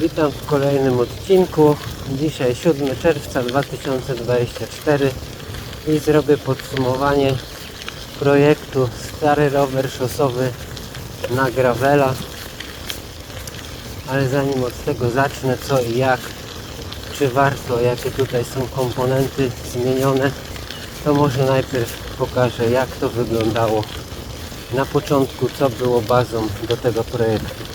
Witam w kolejnym odcinku. Dzisiaj 7 czerwca 2024 i zrobię podsumowanie projektu stary rower szosowy na gravela. Ale zanim od tego zacznę, co i jak, czy warto, jakie tutaj są komponenty zmienione, to może najpierw pokażę, jak to wyglądało na początku, co było bazą do tego projektu.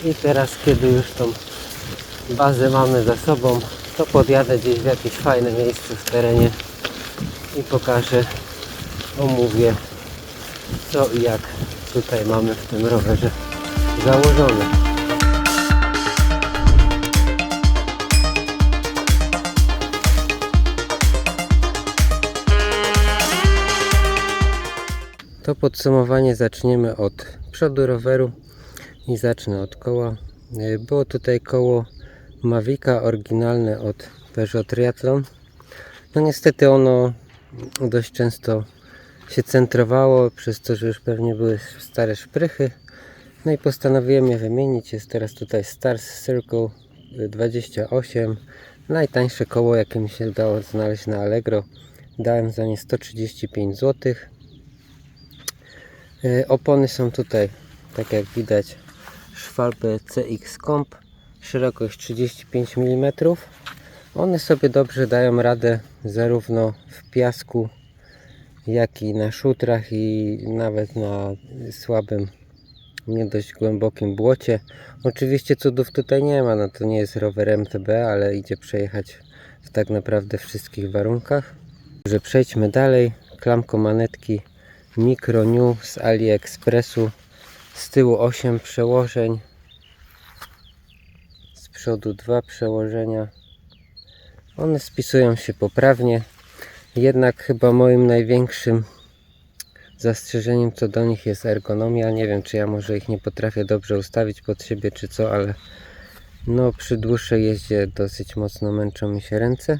I teraz, kiedy już tą bazę mamy za sobą, to podjadę gdzieś w jakieś fajne miejsce w terenie i pokażę, omówię, co i jak tutaj mamy w tym rowerze założone. To podsumowanie zaczniemy od przodu roweru. I zacznę od koła. Było tutaj koło Mavica oryginalne od Peugeot Triathlon. No niestety ono dość często się centrowało, przez to, że już pewnie były stare szprychy. No i postanowiłem je wymienić. Jest teraz tutaj Stars Circle 28. Najtańsze koło, jakie mi się udało znaleźć na Allegro. Dałem za nie 135 zł. Opony są tutaj, tak jak widać, Schwalbe CX Comp, szerokość 35 mm. One sobie dobrze dają radę zarówno w piasku, jak i na szutrach i nawet na słabym, nie dość głębokim błocie. Oczywiście cudów tutaj nie ma, no to nie jest rower MTB, ale idzie przejechać w tak naprawdę wszystkich warunkach. Także przejdźmy dalej. Klamko manetki Micro New z AliExpressu. Z tyłu 8 przełożeń, z przodu 2 przełożenia. One spisują się poprawnie, jednak chyba moim największym zastrzeżeniem co do nich jest ergonomia. Nie wiem, czy ja może ich nie potrafię dobrze ustawić pod siebie, czy co, ale no przy dłuższej jeździe dosyć mocno męczą mi się ręce.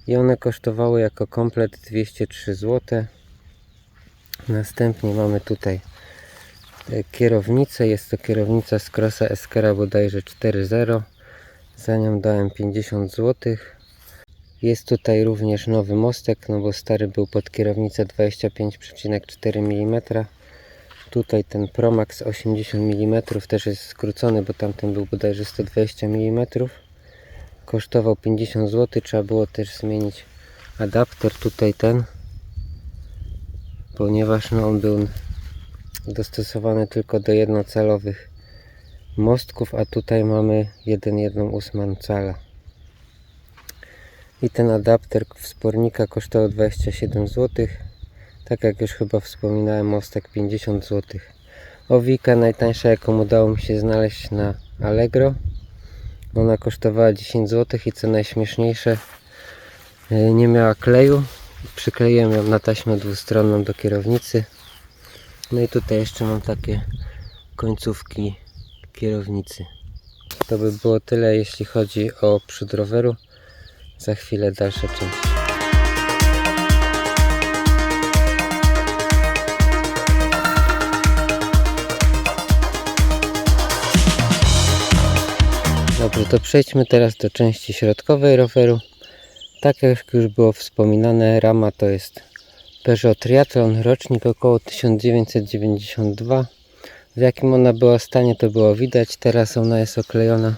I one kosztowały jako komplet 203 zł. Następnie mamy tutaj kierownicę. Jest to kierownica z Crossa Escara bodajże 4.0. Za nią dałem 50 zł. Jest tutaj również nowy mostek, no bo stary był pod kierownicę 25,4 mm. Tutaj ten Promax 80 mm też jest skrócony, bo tamten był bodajże 120 mm. Kosztował 50 zł. Trzeba było też zmienić adapter tutaj ten, ponieważ no on był dostosowany tylko do jednocalowych mostków, a tutaj mamy 1,8 cala. I ten adapter wspornika kosztował 27 zł. Tak jak już chyba wspominałem, mostek 50 zł. Owika najtańsza, jaką udało mi się znaleźć na Allegro. Ona kosztowała 10 zł i co najśmieszniejsze, nie miała kleju. Przykleiłem ją na taśmę dwustronną do kierownicy. No i tutaj jeszcze mam takie końcówki kierownicy. To by było tyle, jeśli chodzi o przód roweru. Za chwilę dalsza część. Dobrze, to przejdźmy teraz do części środkowej roweru. Tak jak już było wspominane, rama to jest Peugeot Triathlon, rocznik około 1992. W jakim ona była stanie, to było widać. Teraz ona jest oklejona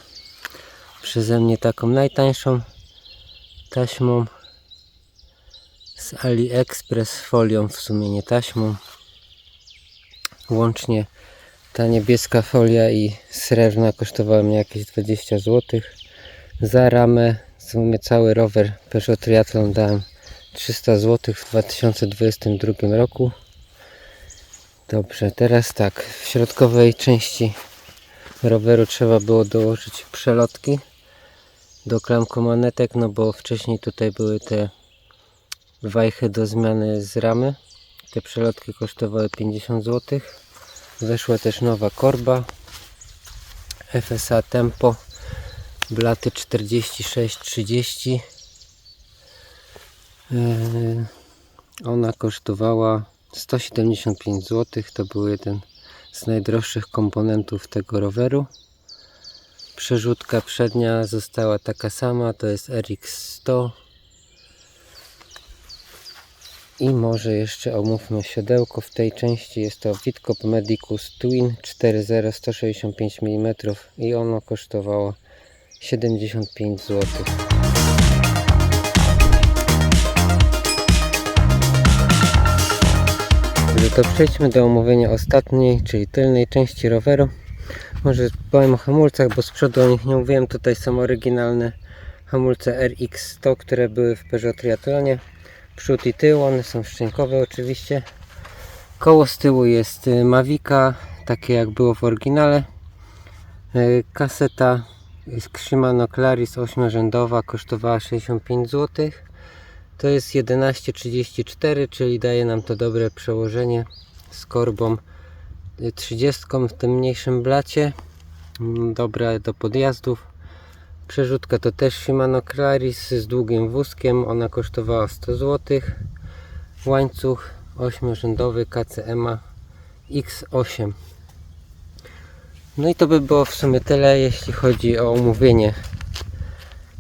przeze mnie taką najtańszą taśmą z AliExpress, folią, w sumie nie taśmą. Łącznie ta niebieska folia i srebrna kosztowała mnie jakieś 20 zł. Za ramę, w sumie cały rower Peugeot Triathlon dałem 300 zł w 2022 roku. Dobrze, teraz tak, w środkowej części roweru trzeba było dołożyć przelotki do klamkomanetek, no bo wcześniej tutaj były te wajchy do zmiany z ramy. Te przelotki kosztowały 50 zł. Weszła też nowa korba FSA Tempo blaty 46-30. Ona kosztowała 175 zł. To był jeden z najdroższych komponentów tego roweru. Przerzutka przednia została taka sama, to jest RX100. I może jeszcze omówmy siodełko w tej części. Jest to Wittkop Medicus Twin 4.0 165 mm i ono kosztowało 75 zł. To przejdźmy do omówienia ostatniej, czyli tylnej części roweru. Może powiem o hamulcach, bo z przodu o nich nie mówiłem. Tutaj są oryginalne hamulce RX100, które były w Peugeot Triathlonie. Przód i tył, one są szczękowe oczywiście. Koło z tyłu jest Mavica, takie jak było w oryginale. Kaseta Shimano Claris 8-rzędowa kosztowała 65 zł. To jest 11,34, czyli daje nam to dobre przełożenie z korbą 30 w tym mniejszym blacie. Dobra do podjazdów. Przerzutka to też Shimano Claris z długim wózkiem, ona kosztowała 100 zł. Łańcuch 8-rzędowy KCM X8. No i to by było w sumie tyle, jeśli chodzi o omówienie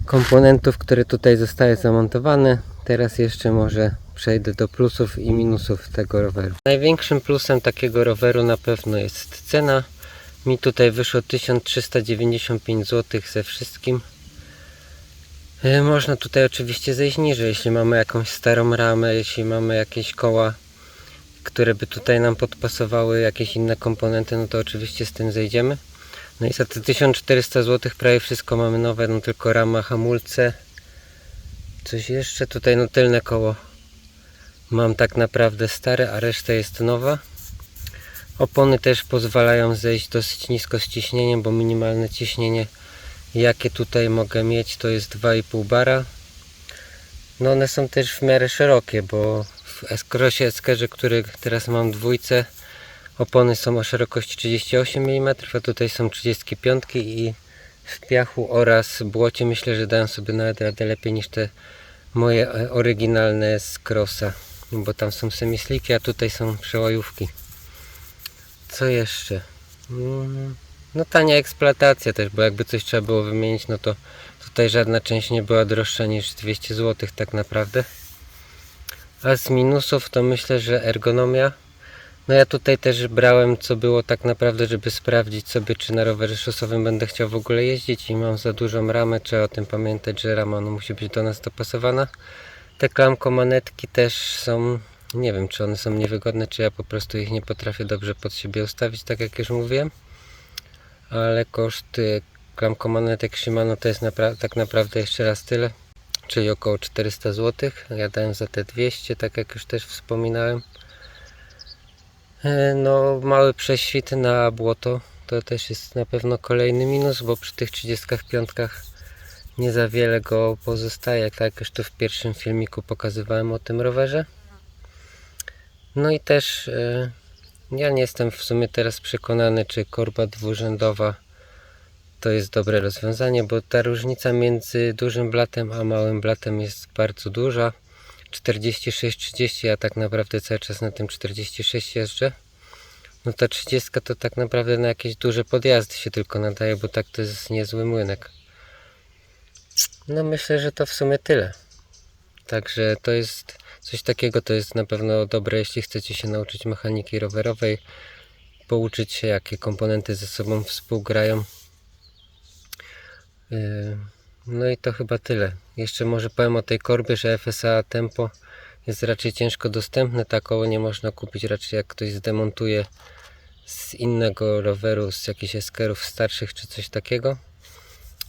komponentów, które tutaj zostały zamontowane. Teraz jeszcze może przejdę do plusów i minusów tego roweru. Największym plusem takiego roweru na pewno jest cena. Mi tutaj wyszło 1395 zł ze wszystkim. Można tutaj oczywiście zejść niżej, jeśli mamy jakąś starą ramę, jeśli mamy jakieś koła, które by tutaj nam podpasowały, jakieś inne komponenty, no to oczywiście z tym zejdziemy. No i za te 1400 zł prawie wszystko mamy nowe, no tylko rama, hamulce. Coś jeszcze tutaj, no tylne koło mam tak naprawdę stare, a reszta jest nowa. Opony też pozwalają zejść dosyć nisko z ciśnieniem, bo minimalne ciśnienie jakie tutaj mogę mieć to jest 2,5 bara. No one są też w miarę szerokie, bo w S-Crossie, S-Kerze, który teraz mam dwójce, opony są o szerokości 38 mm, a tutaj są 35 i w piachu oraz błocie myślę, że dają sobie nawet radę lepiej niż te moje oryginalne z Crossa, bo tam są semisliki, a tutaj są przełajówki. Co jeszcze? No tania eksploatacja też, bo jakby coś trzeba było wymienić, no to tutaj żadna część nie była droższa niż 200 zł tak naprawdę. A z minusów to myślę, że ergonomia. No ja tutaj też brałem co było tak naprawdę, żeby sprawdzić sobie, czy na rowerze szosowym będę chciał w ogóle jeździć i mam za dużą ramę, trzeba o tym pamiętać, że rama musi być do nas dopasowana. Te klamkomanetki też są, nie wiem czy one są niewygodne, czy ja po prostu ich nie potrafię dobrze pod siebie ustawić, tak jak już mówiłem. Ale koszt klamkomanetek Shimano to jest tak naprawdę jeszcze raz tyle, czyli około 400 zł. Ja dałem za te 200, tak jak już też wspominałem. No mały prześwit na błoto to też jest na pewno kolejny minus, bo przy tych 35 nie za wiele go pozostaje, tak jak już tu w pierwszym filmiku pokazywałem o tym rowerze. No i też ja nie jestem w sumie teraz przekonany, czy korba dwurzędowa to jest dobre rozwiązanie, bo ta różnica między dużym blatem a małym blatem jest bardzo duża. 46-30, a tak naprawdę cały czas na tym 46 jeżdżę. No ta 30 to tak naprawdę na jakieś duże podjazdy się tylko nadaje, bo tak to jest niezły młynek. No myślę, że to w sumie tyle. Także to jest coś takiego, to jest na pewno dobre, jeśli chcecie się nauczyć mechaniki rowerowej, pouczyć się jakie komponenty ze sobą współgrają. No i to chyba tyle. Jeszcze może powiem o tej korbie, że FSA Tempo jest raczej ciężko dostępne. Tak koło nie można kupić, raczej jak ktoś zdemontuje z innego roweru, z jakichś eskerów starszych czy coś takiego.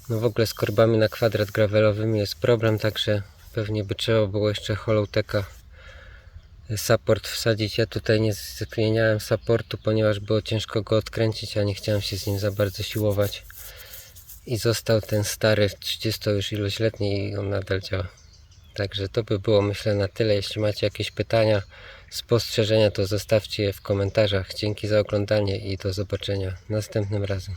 No w ogóle z korbami na kwadrat gravelowymi jest problem, także pewnie by trzeba było jeszcze Hollowteka support wsadzić. Ja tutaj nie zmieniałem supportu, ponieważ było ciężko go odkręcić, a nie chciałem się z nim za bardzo siłować. i został ten stary 30 już ilośletni i on nadal działa. Także to by było, myślę, na tyle. Jeśli macie jakieś pytania, spostrzeżenia, to zostawcie je w komentarzach. Dzięki za oglądanie i do zobaczenia następnym razem.